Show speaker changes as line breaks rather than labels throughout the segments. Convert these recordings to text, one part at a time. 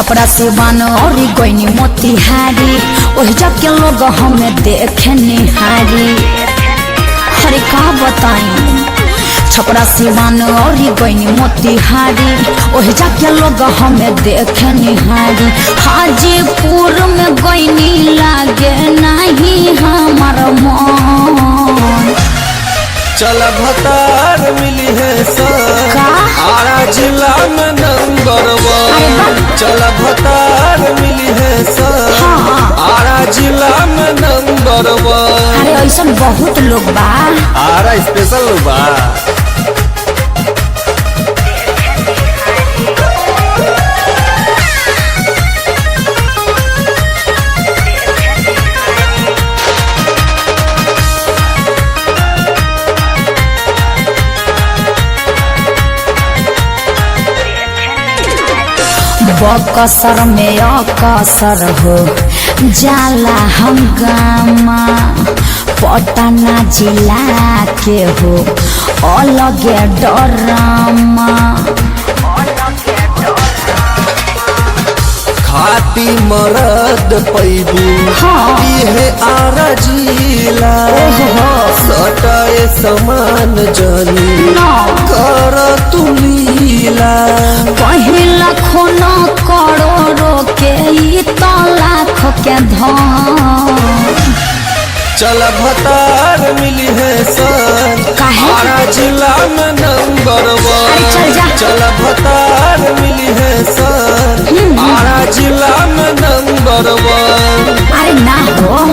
छपरा सिवान और गोइनी मोतिहारी ओहि जाके लोग हमें देखे निहारी। अरे का बताई छपरा सिवान और गोइनी मोतिहारी ओहि जाके लोग हमें देखे निहारी। हाजीपुर में गोइनी लागे नहीं हमार मन।
चल भतार मिली है सर आरा जिला में नंबर 1। चल भतार मिली है सर आरा जिला में नंबर 1।
अरे ऐसा बहुत लोग बा
आरा स्पेशल बा।
बकसर में अकसर हो जाला हंगामा पटना जिला के हो अलगे डरामा।
खाती मरद पैबू ये आरा जिला सटाए समान जनी कर तुलीला।
पहिला खून करोड़ों के तो लाख के धन।
चल भतार मिली है सर आरा जिला में नंबर 1। चल भतार मिली है सर आरा जिला में नंबर 1।
अरे ना हो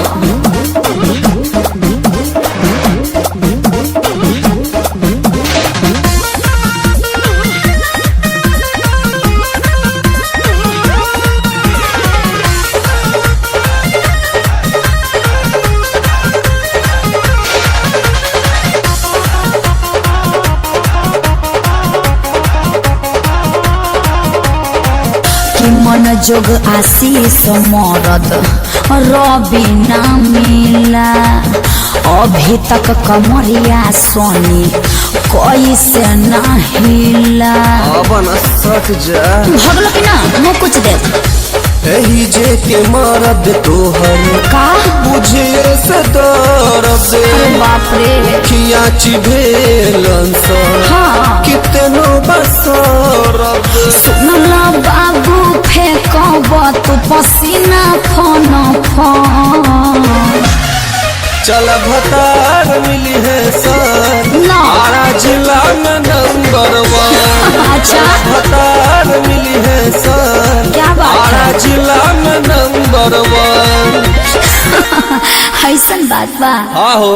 मन जोग आशीष मरद रवि ना मिला। अभी तक कमरिया सोनी कैसे ना हिला।
सट जा
भगलो कि ना मुँह कुछ दे
एही जे के मरद तोहर
का
बुझे से दर्द।
बाप रे
खियाची भेलन कितनो बसरद।
सुनला बाबू फेंकब तू पसीना फन फन।
चल भतार मिली है सर आरा जिला में नंबर 1।
अच्छा
भतार मिली है सर
क्या बात
आरा जिला में नंबर 1।
ऐसा बात बा।
हाँ हो।